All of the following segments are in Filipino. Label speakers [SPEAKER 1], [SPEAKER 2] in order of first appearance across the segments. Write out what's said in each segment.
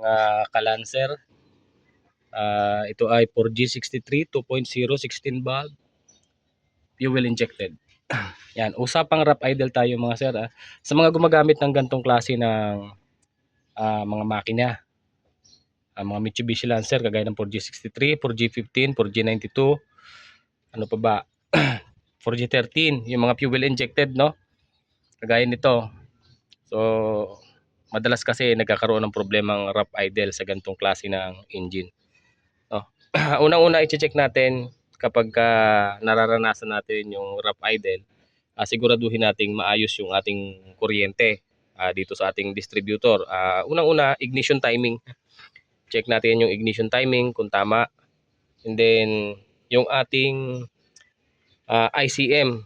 [SPEAKER 1] mga kalanser. Ito ay 4G63 2.0 16 valve fuel injected. Yan, usapang rough idle tayo mga sir. Sa mga gumagamit ng gantong klase ng mga makina, mga Mitsubishi Lancer kagaya ng 4G63, 4G15, 4G92, ano pa ba? 4G13, yung mga fuel injected, no? Kagaya nito. So, madalas kasi nagkakaroon ng problemang rough idle sa gantong klase ng engine. No? Unang-una i-check natin kapag nararanasan natin yung rough idle, siguraduhin nating maayos yung ating kuryente dito sa ating distributor. Unang-una, ignition timing. Check natin yung ignition timing kung tama. And then, yung ating ICM,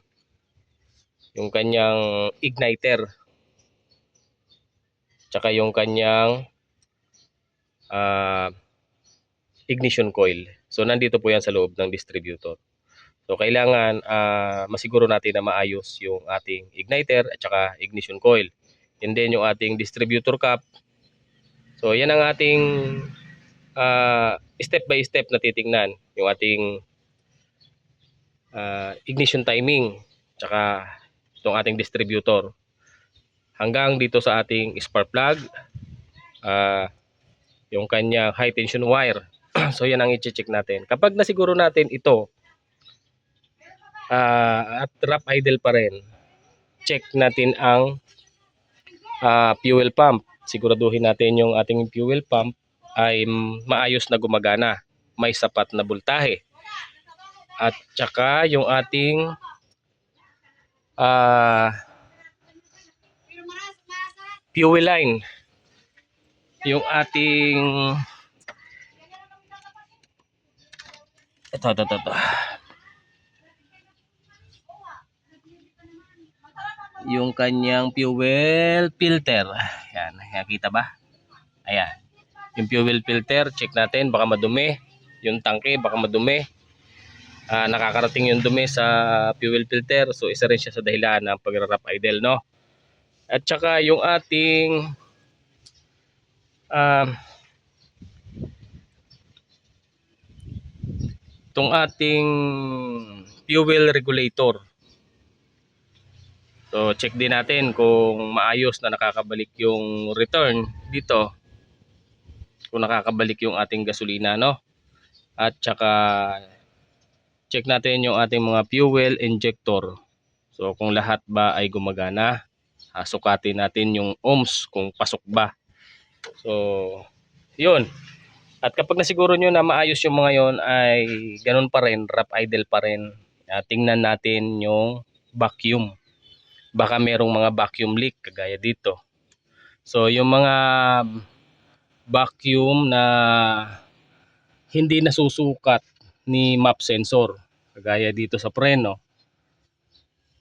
[SPEAKER 1] yung kanyang igniter, tsaka yung kanyang ignition coil. So, nandito po yan sa loob ng distributor. So, kailangan masiguro natin na maayos yung ating igniter at saka ignition coil. And then, yung ating distributor cap. So, yan ang ating step by step na titingnan. Yung ating ignition timing tsaka itong ating distributor hanggang dito sa ating spark plug, yung kanyang high tension wire. So yan ang i-check natin. Kapag nasiguro natin ito at rough idle pa rin, check natin ang fuel pump. Siguraduhin natin yung ating fuel pump ay maayos na gumagana, may sapat na voltahe. At saka yung ating fuel line, yung ating ito. Yung kanyang fuel filter. Yan, nakikita ba? Ayan. Yung fuel filter, check natin, baka madumi. Yung tangke, baka madumi. Nakakarating yung dumi sa fuel filter. So, isa rin siya sa dahilan ng pag-rough idle, no? At saka yung ating itong ating fuel regulator. So, check din natin kung maayos na nakakabalik yung return dito. Kung nakakabalik yung ating gasolina, no? At saka check natin yung ating mga fuel injector. So kung lahat ba ay gumagana, sukatin natin yung ohms kung pasok ba. So yun. At kapag nasiguro nyo na maayos yung mga yon, ay ganun pa rin, rough idle pa rin, tingnan natin yung vacuum. Baka merong mga vacuum leak kagaya dito. So yung mga vacuum na hindi nasusukat ni map sensor kagaya dito sa preno,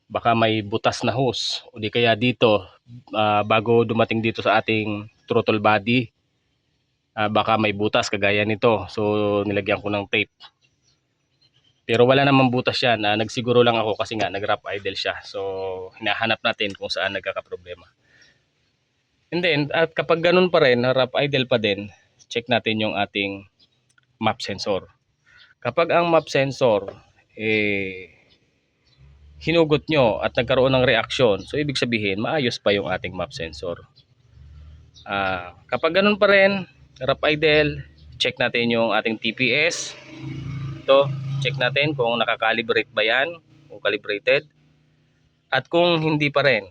[SPEAKER 1] baka may butas na hose, o di kaya dito bago dumating dito sa ating throttle body, baka may butas kagaya nito. So nilagyan ko ng tape, pero wala namang butas yan. Nagsiguro lang ako kasi nga nag-rough idle siya. So hinahanap natin kung saan nagkakaproblema. And then at kapag ganun pa rin, rough idle pa din, check natin yung ating map sensor. Kapag ang map sensor hinugot nyo at nagkaroon ng reaksyon, so ibig sabihin maayos pa yung ating map sensor. Kapag ganun pa rin, rough idle, check natin yung ating TPS. Ito, check natin kung nakakalibrate ba yan, kung calibrated. At kung hindi pa rin,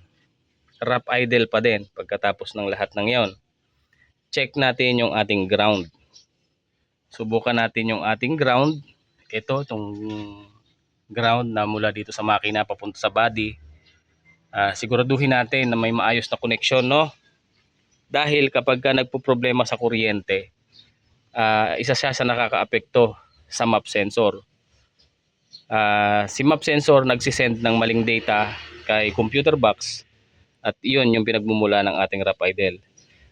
[SPEAKER 1] rough idle pa din pagkatapos ng lahat ng yon, check natin yung ating ground. Subukan natin yung ating ground. Ito, itong ground na mula dito sa makina papunta sa body. Siguraduhin natin na may maayos na connection, no? Dahil kapag nagpo-problema sa kuryente, isa siya sa nakakaapekto sa map sensor. Si map sensor nagsisend ng maling data kay computer box, at iyon yung pinagmumula ng ating rough idle.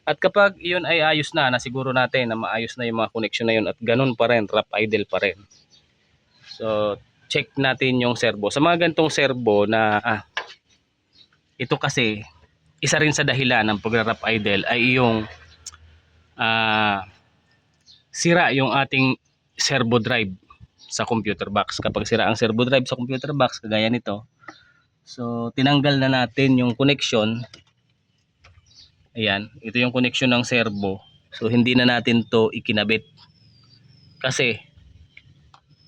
[SPEAKER 1] At kapag iyon ay ayos na, nasiguro natin na maayos na yung mga connection na yun, at ganun pa rin, rough idle pa rin, so check natin yung servo. Sa mga gantong servo na ito kasi, isa rin sa dahilan ng pag-rough idle ay yung sira yung ating servo drive sa computer box. Kapag sira ang servo drive sa computer box, kagaya nito, so tinanggal na natin yung connection. Ayan, ito yung connection ng servo. So hindi na natin to ikinabit. Kasi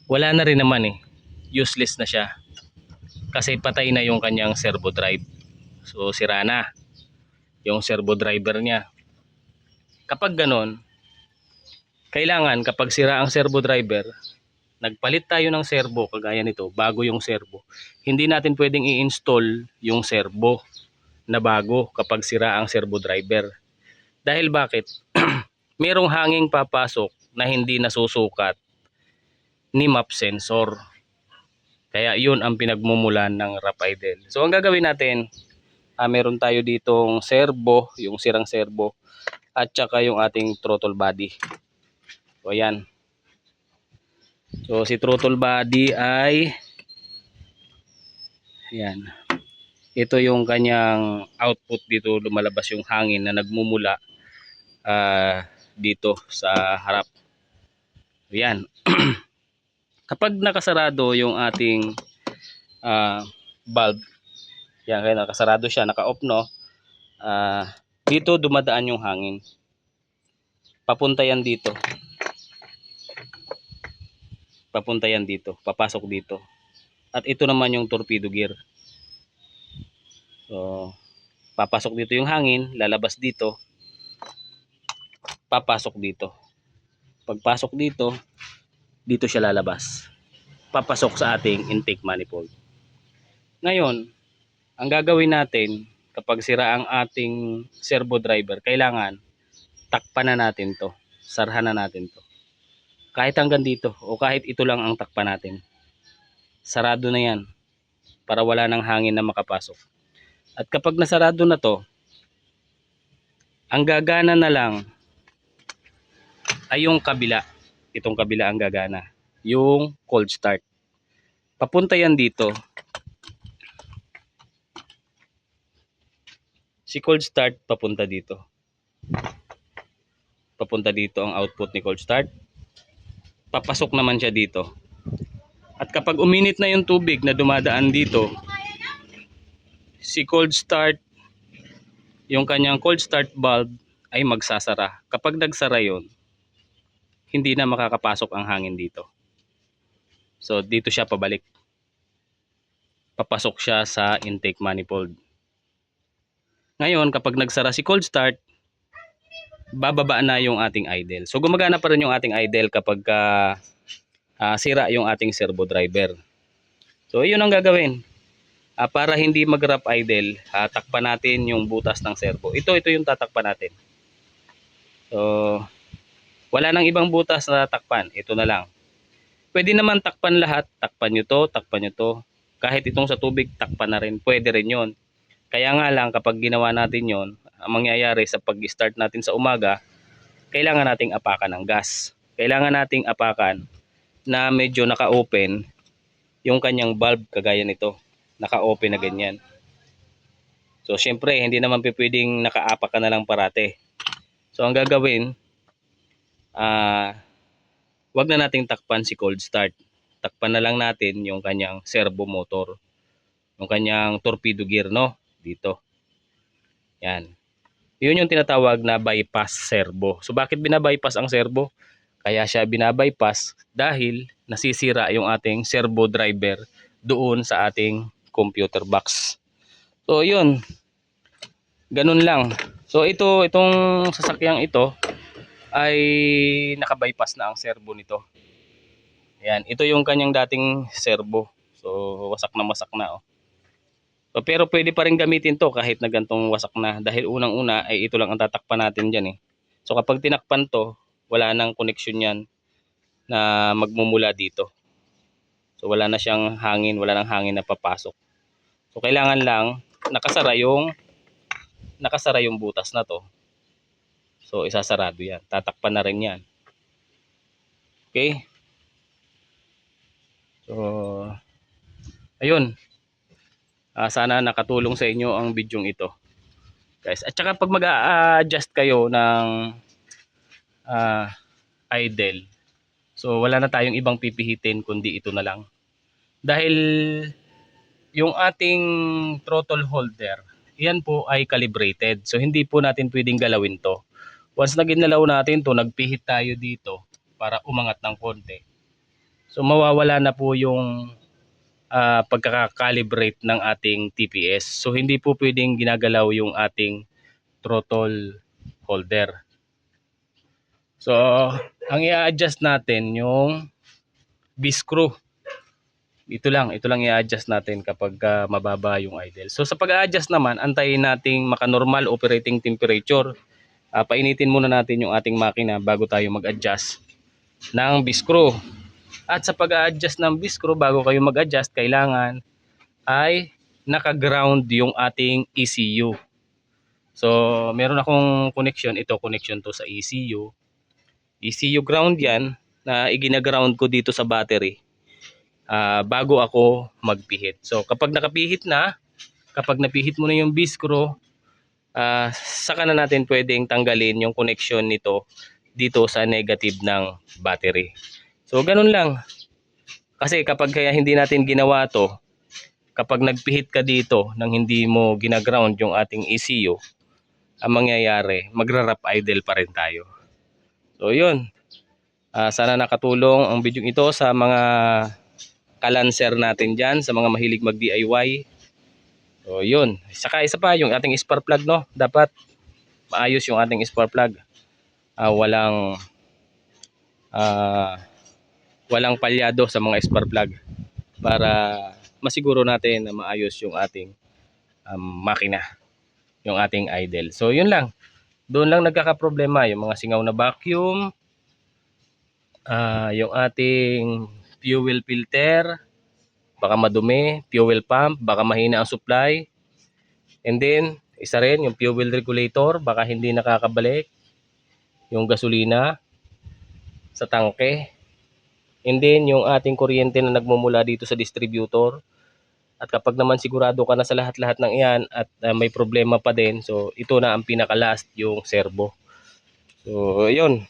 [SPEAKER 1] wala na rin naman eh. Useless na siya. Kasi patay na yung kanyang servo drive. So sira na yung servo driver niya. Kapag ganon, kailangan kapag sira ang servo driver, nagpalit tayo ng servo kagaya nito, bago yung servo. Hindi natin pwedeng i-install yung servo na bago kapag sira ang servo driver. Dahil bakit? Merong hanging papasok na hindi nasusukat ni map sensor. Kaya yun ang pinagmumulan ng rough idle. So ang gagawin natin, meron tayo ditong servo, yung sirang servo, at saka yung ating throttle body. So ayan. So si throttle body ay ayan. Ito yung kanyang output, dito lumalabas yung hangin na nagmumula dito sa harap. Ayan. Kapag nakasarado yung ating valve, yan, kaya nakasarado siya, naka-off, no? Dito dumadaan yung hangin. Papunta yan dito. Papunta yan dito, papasok dito. At ito naman yung torpedo gear. So, papasok dito yung hangin, lalabas dito, papasok dito. Pagpasok dito, dito siya lalabas. Papasok sa ating intake manifold. Ngayon, ang gagawin natin kapag sira ang ating servo driver, kailangan takpan na natin to. Sarhan na natin to. Kahit hanggang dito o kahit ito lang ang takpan natin. Sarado na yan para wala nang hangin na makapasok. At kapag nasarado na to, ang gagana na lang ay yung kabila. Itong kabila ang gagana. Yung cold start. Papunta yan dito. Si cold start papunta dito. Papunta dito ang output ni cold start. Papasok naman siya dito. At kapag uminit na yung tubig na dumadaan dito, si cold start, yung kanyang cold start valve ay magsasara. Kapag nagsara yon, hindi na makakapasok ang hangin dito. So dito siya pabalik. Papasok siya sa intake manifold. Ngayon kapag nagsara si cold start, bababa na yung ating idle. So gumagana pa rin yung ating idle kapag sira yung ating servo driver. So yun ang gagawin. Para hindi mag-rough idle, takpan natin yung butas ng servo. Ito yung tatakpan natin. So wala nang ibang butas na takpan. Ito na lang. Pwede naman takpan lahat. Takpan nyo to, takpan nyo to. Kahit itong sa tubig, takpan na rin. Pwede rin yun. Kaya nga lang kapag ginawa natin yon, ang mangyayari sa pag-start natin sa umaga, kailangan nating apakan ng gas. Kailangan nating apakan na medyo naka-open yung kanyang valve kagaya nito. Naka-open na ganyan. So syempre hindi naman pwedeng nakaapak ka na lang parate. So ang gagawin, wag na nating takpan si cold start. Takpan na lang natin yung kanyang servo motor. Yung kanyang torpedo gear, no? Dito. Yan. Yun yung tinatawag na bypass servo. So bakit binabypass ang servo? Kaya siya binabypass dahil nasisira yung ating servo driver doon sa ating computer box. So yun. Ganun lang. So itong sasakyang ito ay nakabypass na ang servo nito. Ayan, ito yung kanyang dating servo. So wasak na oh. So, pero pwede pa rin gamitin to kahit na gantong wasak na, dahil unang-una ay ito lang ang tatakpan natin dyan eh. So kapag tinakpan to, wala nang connection yan na magmumula dito. So wala na siyang hangin, wala nang hangin na papasok. So kailangan lang nakasara yung butas na to. So isasarado yan, tatakpan na rin yan. Okay? So ayun. Sana nakatulong sa inyo ang bidyong ito, guys. At saka pag mag-a-adjust kayo ng idle. So wala na tayong ibang pipihitin kundi ito na lang. Dahil yung ating throttle holder, yan po ay calibrated. So hindi po natin pwedeng galawin to. Once na ginalaw natin to, nagpihit tayo dito para umangat ng konti. So mawawala na po yung pagkaka-calibrate ng ating TPS. So hindi po pwedeng ginagalaw yung ating throttle holder. So ang i-adjust natin yung B-screw. Ito lang i-adjust natin kapag mababa yung idle. So sa pag-a-adjust naman, antayin nating maka-normal operating temperature. Painitin muna natin yung ating makina bago tayo mag-adjust ng B-screw. At sa pag-a-adjust ng B-screw, bago kayo mag-adjust, kailangan ay naka-ground yung ating ECU. So meron akong connection, ito connection to sa ECU. ECU ground yan na igina-ground ko dito sa battery. Bago ako magpihit. So kapag nakapihit na, kapag napihit mo na yung B-screw, saka na natin pwedeng tanggalin yung connection nito dito sa negative ng battery. So ganun lang. Kasi kapag kaya hindi natin ginawa to, kapag nagpihit ka dito nang hindi mo ginaground yung ating ECU, ang mangyayari, magra-rap idle pa rin tayo. So yun. Sana nakatulong ang video ito sa mga kalanser natin dyan, sa mga mahilig mag DIY. So yun, saka isa pa yung ating spark plug, no, dapat maayos yung ating spark plug. Walang palyado sa mga spark plug para masiguro natin na maayos yung ating makina, yung ating idle. So yun lang, doon lang nagkakaproblema yung mga singaw na vacuum, yung ating fuel filter, baka madumi, fuel pump, baka mahina ang supply. And then, isa rin yung fuel regulator, baka hindi nakakabalik yung gasolina sa tangke. And then, yung ating kuryente na nagmumula dito sa distributor. At kapag naman sigurado ka na sa lahat-lahat ng iyan at may problema pa din, so ito na ang pinaka-last, yung servo. So, yun.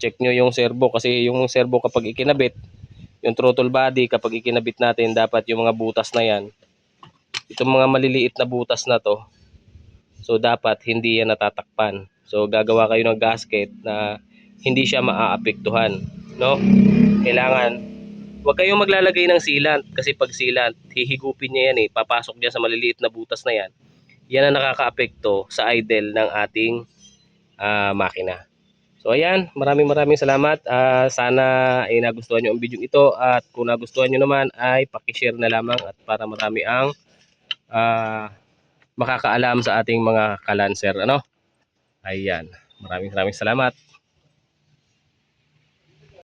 [SPEAKER 1] Check nyo yung servo kasi yung servo kapag ikinabit, yung throttle body kapag ikinabit natin, dapat yung mga butas na yan, itong mga maliliit na butas na to, so dapat hindi yan natatakpan. So gagawa kayo ng gasket na hindi siya maaapektuhan, no? Kailangan huwag kayong maglalagay ng sealant kasi pag sealant, hihigupin niya yan papasok diyan sa maliliit na butas na yan. Yan ang nakakaapekto sa idle ng ating makina. So ayan, maraming salamat. Sana ay nagustuhan nyo ang video ito, at kung nagustuhan nyo naman ay paki-share na lamang at para marami ang makakaalam sa ating mga kalanser, ano? Ayan, maraming salamat.